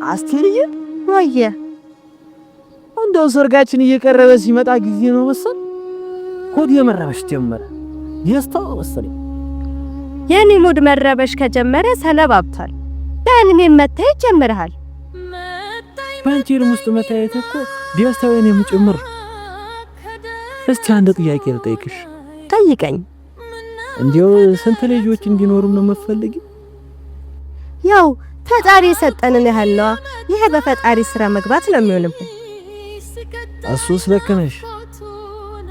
አስቴርዬ ወየ እንደው ሰርጋችን እየቀረበ ሲመጣ ጊዜ ነው መሰል ሆድ የመረበሽ ጀመረ። ደስታው መሰለኝ የኔ ሙድ መረበሽ ከጀመረ ሰነባብቷል። በእኔም መታየት ጀምረሃል። ባንቺም ውስጥ መታየት እኮ ደስታው የኔም ጭምር። እስቲ አንድ ጥያቄ ልጠይቅሽ። ጠይቀኝ። እንዴው ስንት ልጆች እንዲኖሩ ነው የምትፈልጊ? ያው ፈጣሪ የሰጠንን ያህል ነው። ይሄ በፈጣሪ ስራ መግባት ነው የሚሆንብን። እሱስ ልክ ነሽ፣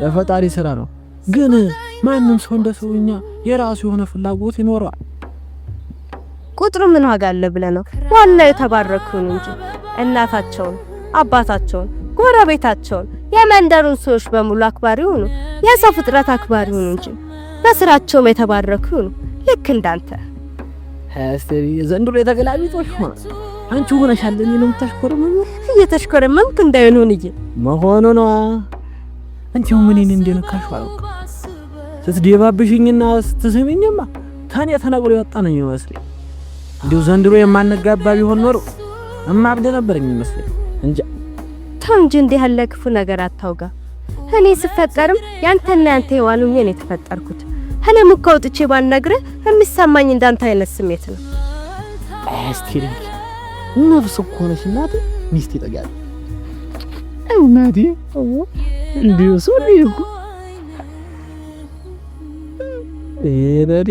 ለፈጣሪ ስራ ነው። ግን ማንም ሰው እንደ ሰውኛ የራሱ የሆነ ፍላጎት ይኖረዋል። ቁጥሩ ምን ዋጋ አለ ብለህ ነው? ዋናው የተባረኩን እንጂ እናታቸውን፣ አባታቸውን፣ ጎረቤታቸውን፣ የመንደሩን ሰዎች በሙሉ አክባሪ ሆኑ፣ የሰው ፍጥረት አክባሪ ሆኑ እንጂ በስራቸውም የተባረኩ ነው። ልክ እንዳንተ አስቴሪ ዘንድሮ የተገላቢጦሽ ሆነ። አንቺ ሆነሻል እኔ ነው የምታሽኮረመው። እየተሽኮረመምክ እንዳይሆን ሆነኝ መሆኑ ነው። አንቺው ምን እንደነካሽ አልኩ። ስትደባብሽኝና ስትስሚኝማ ታኔ ተናግሮ ያወጣ ነው የሚመስለኝ። እንዴው ዘንድሮ የማንጋባ ቢሆን ኖሮ እማብደ ነበር የሚመስለኝ እንጂ ታንጂ እንዲህ ያለ ክፉ ነገር አታውጋ። እኔ ስፈጠርም ያንተና ያንተ የዋሉኝ እኔ ተፈጠርኩት። እኔም እኮ ወጥቼ ባልነግርህ የሚሰማኝ እንዳንተ አይነት ስሜት ነው። አስቴሪ ነፍስ እኮ ነሽ እናቴ። ሚስት ይጠጋል እናቴ እንዲሁ ሶሪ እኮ እኔ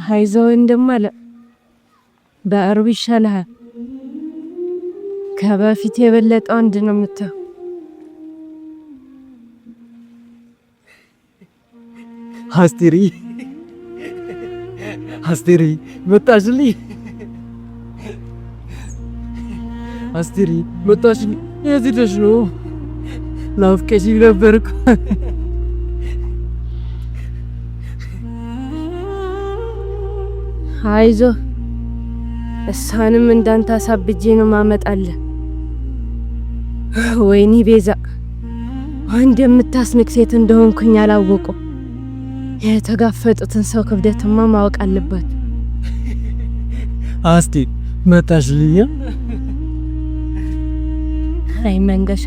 ሃይዘው እንደማለ በአርብ ይሻልሃል። ከበፊት የበለጠ አንድ ነው የምትለው። አስቴሪ መጣሽልኝ። አስቴሪ መጣሽልኝ። የት ሄደሽ ነው? ናፍቀሽኝ ነበርኩ። አይዞ እሷንም እንዳንተ አሳብጄ ነው ማመጣለህ። ወይኔ ቤዛ አንድ የምታስንቅ ሴት እንደሆንኩኝ አላወቁ። የተጋፈጡትን ሰው ክብደትማ ማወቅ አለበት። አስቴር መጣሽልኝ። አይ መንገሻ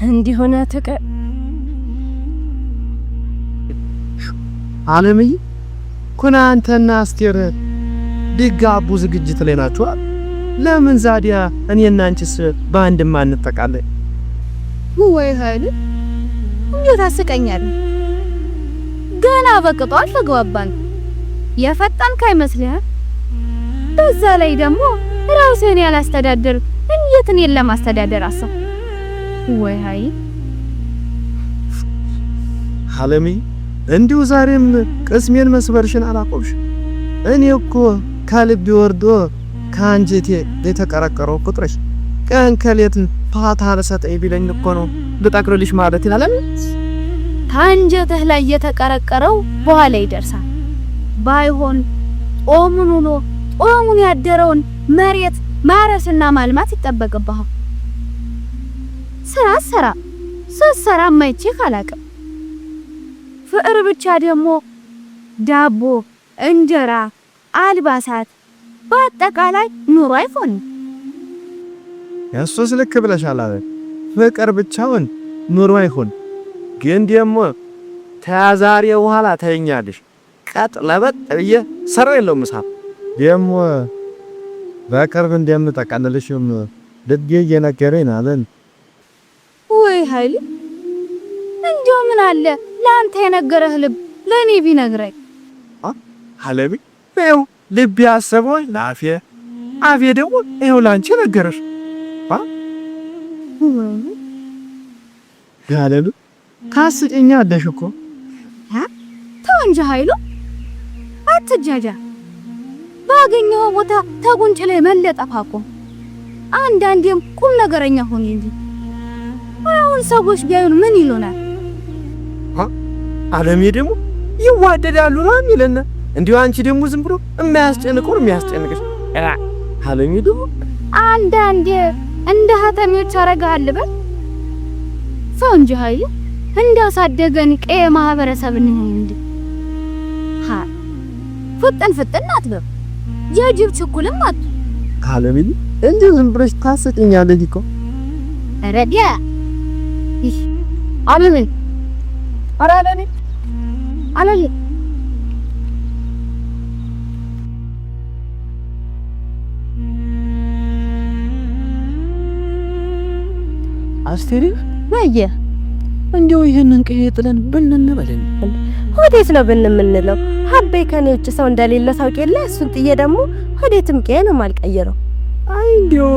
እንዲሆነ ተቀ አለምዬ ኩና አንተና አስቴር ሊጋቡ ዝግጅት ላይ ናችሁ። ለምን ዛዲያ እኔና አንቺስ በአንድ ማን እንጠቃለን? ወይ ኃይል እንዴት አስቀኛለህ? ገና በቅጧ አልተግባባን። የፈጠንክ አይመስልህም? በዛ ላይ ደግሞ ራስህን ያላስተዳደር እንዴት እኔን ለማስተዳደር አሰብ? ወይ ኃይል አለምዬ እንዲሁ ዛሬም ቅስሜን መስበርሽን አላቆምሽ። እኔ እኮ ከልብ ወርዶ ካንጀቴ የተቀረቀረው ቁጥርሽ ቀን ከሌት ፋታ ለሰጠኝ ቢለኝ እኮ ነው ልጠቅርልሽ ማለት ይላል። ካንጀትህ ላይ የተቀረቀረው በኋላ ይደርሳል። ባይሆን ጦሙን ያደረውን መሬት ማረስና ማልማት ይጠበቅብሃል። ስራ ስትሰራ ማይቼ ካላቀም ፍቅር ብቻ ደግሞ ዳቦ፣ እንጀራ፣ አልባሳት በአጠቃላይ ኑሮ አይሆንም። ያሱስ ልክ ብለሻል። ፍቅር ብቻውን ኑሮ አይሆን። ግን ደግሞ ተዛሬ በኋላ ታይኛለሽ ቀጥ ለበጥ ብዬ ሰራው የለውም ምሳ ደግሞ በቅርብ እንደምጠቃልልሽም ልቤ እየነገረኝ አለን። ወይ ኃይል እንደው ምን አለ ለአንተ የነገረህ ልብ ለኔ ቢነግረኝ። አለቢ ነው ልብ ያሰበው ለአፌ አፌ ደግሞ ይኸው ላንቺ ነገረሽ። ያለሉ ካስጨኛ አለሽ እኮ ተው እንጂ ኃይሉ አትጃጃ። ባገኘው ቦታ ተጉንጭ ላይ መለጠፍ አቁም። አንዳንዴም ቁም ነገረኛ ሆኝ እንጂ አሁን ሰዎች ቢያዩን ምን ይሉናል? አለሜ ደግሞ ይዋደዳሉ ነው የሚለና እንዲሁ አንቺ ደግሞ ዝም ብሎ የሚያስጨንቅሽ አለሜ ደግሞ አንዳንዴ እንደ ሀተሚዎች አረጋል በል ሰው እንጂ ኃይሉ እንዳሳደገን ቀየ ማህበረሰብ ነን እንዴ? ፍጥን አትበል። የጅብ ችኩልም አት አለሜ እንዴ ዝም ብለሽ ታስጨኛለሽ እኮ ረዲያ ይህ አለሜ አራለኔ አለሌ አስቴሪ ወየ እንደው ይሄንን ቀዬ ጥለን ብንንበልን ወዴት ነው ብንምንለው? ሀቤ ከኔ ውጭ ሰው እንደሌለ ታውቂ የለ? እሱን ጥዬ ደግሞ ወዴትም ቀዬ ነው የማልቀይረው። አይ እንደው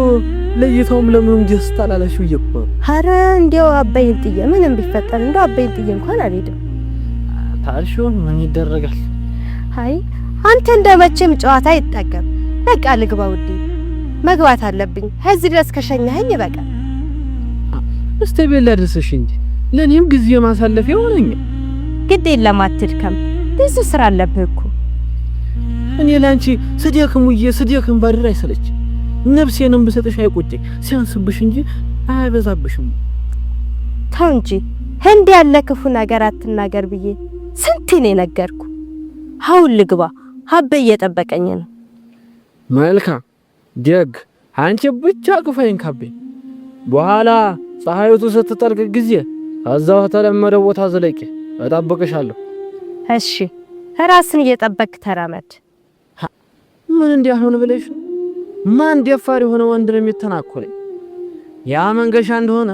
ለይተውም ለምንም ደስ ታላለሽው ይቆ ኧረ እንደው አበይን ጥዬ ምንም ቢፈጠር እንደው አበይን ጥዬ እንኳን አልሄድም። ታልሽውን ምን ይደረጋል? አይ አንተ እንደመቼም ጨዋታ ይጠገብ። በቃ ልግባ ውዴ፣ መግባት አለብኝ። እዚህ ድረስ ከሸኛኸኝ በቃ እስቲ ቤላ ድረስሽ እንጂ ለኔም ጊዜ ማሳለፊያ ሆነኝ። ግድ የለም አትድከም፣ ብዙ ስራ አለብህ እኮ። እኔ ላንቺ ስደክም ባድር አይሰለች ነፍሴንም ብሰጥሽ አይቆጨኝ፣ ሲያንስብሽ እንጂ አይበዛብሽም። ተው እንጂ እንዴ ያለ ክፉ ነገር አትናገር ብዬ ስንት ነው ነገርኩ። አሁን ልግባ፣ ሀቤ እየጠበቀኝ ነው። መልካም ደግ፣ አንቺ ብቻ ክፈይን ካቤ በኋላ ፀሐይቱ ስትጠልቅ ጊዜ እዛው ተለመደ ቦታ ዘለቂ፣ እጠብቅሻለሁ። እሺ ራስን እየጠበቅ ተራመድ። ምን እንዲያሆን ብለሽ ማን ደፋር የሆነ ወንድ ነው የሚተናኮለኝ? ያ መንገሻ እንደሆነ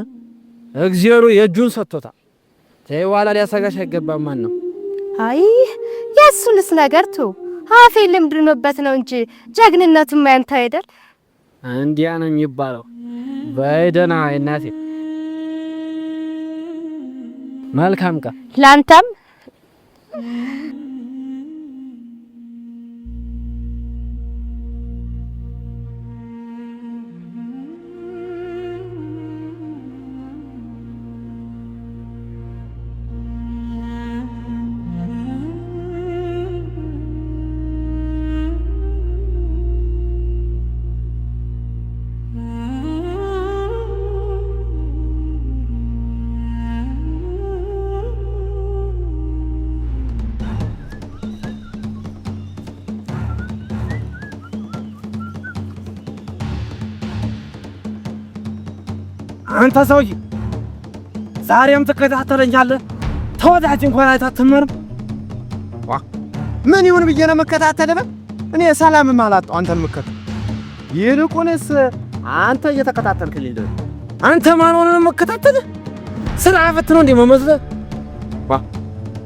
እግዚአብሔር የእጁን ሰጥቶታል። ተይዋላ ሊያሰጋሽ አይገባም። ማን ነው? አይ የሱንስ ነገር ቱ አፌ ልምድኖበት ነው እንጂ ጀግንነቱም ያንተ አይደል? እንዲያ ነው የሚባለው። በይደና እናቴ መልካም ቀን ላንተም። አንተ ሰውዬ ዛሬም ትከታተለኛለህ? ተወዳጅ እንኳን አይታትመርም። ምን ይሁን ብዬ ነው መከታተልህ? እኔ ሰላምም አላጣው አንተን መከታተል። ይልቁንስ አንተ እየተከታተልክልኝ ነው። አንተ ማን ሆነ ነው መከታተልህ? ስራ ፈት ነው እንዴ መመስለህ?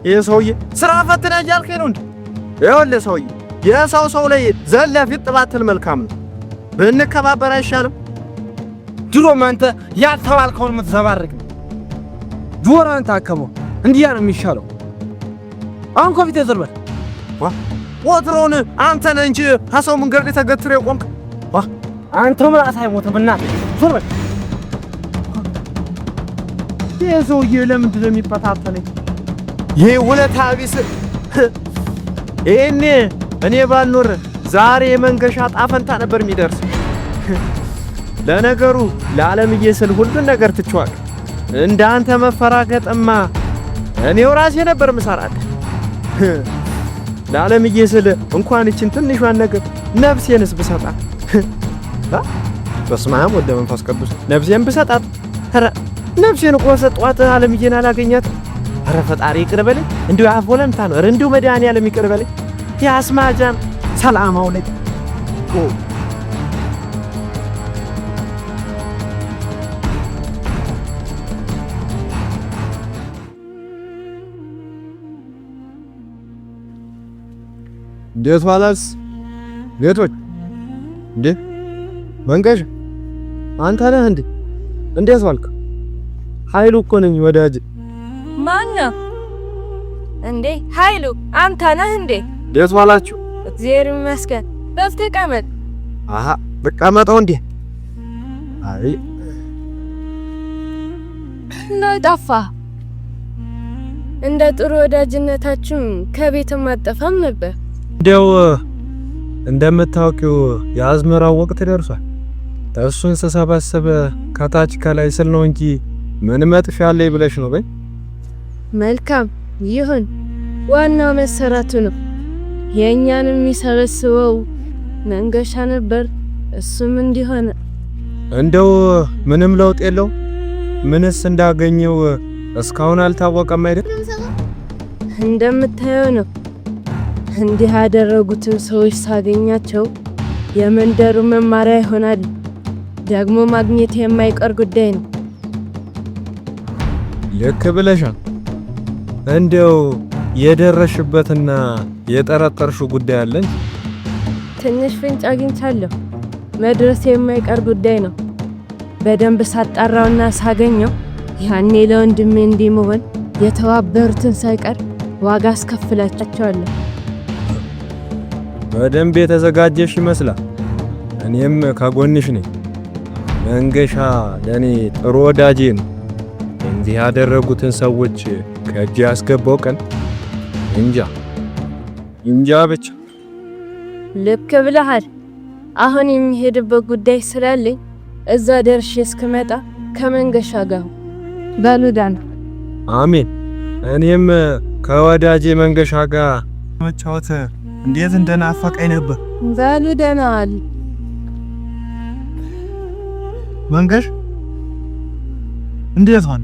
ይሄ ሰውዬ ስራ ፈት ነው ያልከኝ ነው እንዴ? ይኸውልህ ሰውዬ የሰው ላይ ዘለፊት ጥባትል መልካም ነው። ብንከባበር አይሻልም? ድሮም አንተ ያልተባልከውን የምትዘባርቅ ጆሮን ታከመው እንዲያ ነው የሚሻለው። አሁን ኮፊት ዘርበል ወትሮን አንተ ነህ እንጂ ከሰው መንገድ ላይ ተገትረህ የቆምክ አንተ ምላስ አይሞትም እና ዘርበል። ይሄ ሰውዬ ለምንድን ነው የሚፈታተነኝ? ይሄ ውለታ ቢስ እኔ ባልኖር ዛሬ የመንገሻ ጣፈንታ ነበር የሚደርስ። ለነገሩ ለዓለምዬ ስል ሁሉን ነገር ትችዋለሁ። እንዳንተ መፈራገጥማ እኔው ራሴ ነበር ምሰራት። ለዓለምዬ ስል እንኳን እችን ትንሿን ነገር ነፍሴንስ ብሰጣት፣ በስመ አብ ወወልድ ወመንፈስ ቅዱስ ነፍሴን ብሰጣት፣ ኧረ ነፍሴን እኮ ሰጧት ዓለምዬን አላገኛት። ኧረ ፈጣሪ ይቅር በለኝ። እንዲሁ አፎለምታ ነው። ኧረ እንዲሁ መድኃኒዓለም ይቅር በለኝ። ያስማጃም ሰላማው ነኝ እንዴት ዋላስ? ቤቶች እንዴ መንገሽ አንተ ነህ እንዴ? እንዴት ዋልክ? ኃይሉ እኮ ነኝ ወዳጅ። ማነው እንዴ? ኃይሉ አንተ ነህ እንዴ? እንዴት ዋላችሁ? እግዚአብሔር ይመስገን። ተቀመጥ። አሃ በቃመጣው እንዴ? አይ ጠፋ። እንደ ጥሩ ወዳጅነታችሁ ከቤትም አጠፋም ነበር። እንደው እንደምታውቂው የአዝመራው ወቅት ደርሷል። እሱን ስሰበስብ ከታች ከላይ ስል ነው እንጂ ምን መጥፊያ አለኝ ብለሽ ነው በይ። መልካም ይሁን፣ ዋናው መሰረቱ ነው። የእኛንም የሚሰበስበው መንገሻ ነበር። እሱም እንዲሆነ እንደው ምንም ለውጥ የለው። ምንስ እንዳገኘው እስካሁን አልታወቀም አይደል? እንደምታየው ነው። እንዲህ ያደረጉትን ሰዎች ሳገኛቸው የመንደሩ መማሪያ ይሆናል። ደግሞ ማግኘት የማይቀር ጉዳይ ነው። ልክ ብለሻል። እንደው የደረሽበትና የጠረጠርሽው ጉዳይ አለኝ? ትንሽ ፍንጭ አግኝቻለሁ። መድረስ የማይቀር ጉዳይ ነው። በደንብ ሳጣራውና ሳገኘው ያኔ ለወንድሜ እንዲመሆን የተባበሩትን ሳይቀር ዋጋ አስከፍላቸዋለሁ። በደንብ የተዘጋጀሽ ይመስላል። እኔም ከጎንሽ ነኝ። መንገሻ ለኔ ጥሩ ወዳጄ ነው። እንዲህ ያደረጉትን ሰዎች ከእጅ ያስገባው ቀን እንጃ ብቻ። ልክ ብለሃል። አሁን የሚሄድበት ጉዳይ ስላለኝ እዛ ደርሼ እስክመጣ ከመንገሻ ጋር በሉ ደህና። አሜን። እኔም ከወዳጄ መንገሻ ጋር መጫወት እንዴት እንደናፈቀኝ ነበር። በሉ ደህና አሉ። መንገሽ እንዴት ሆነ?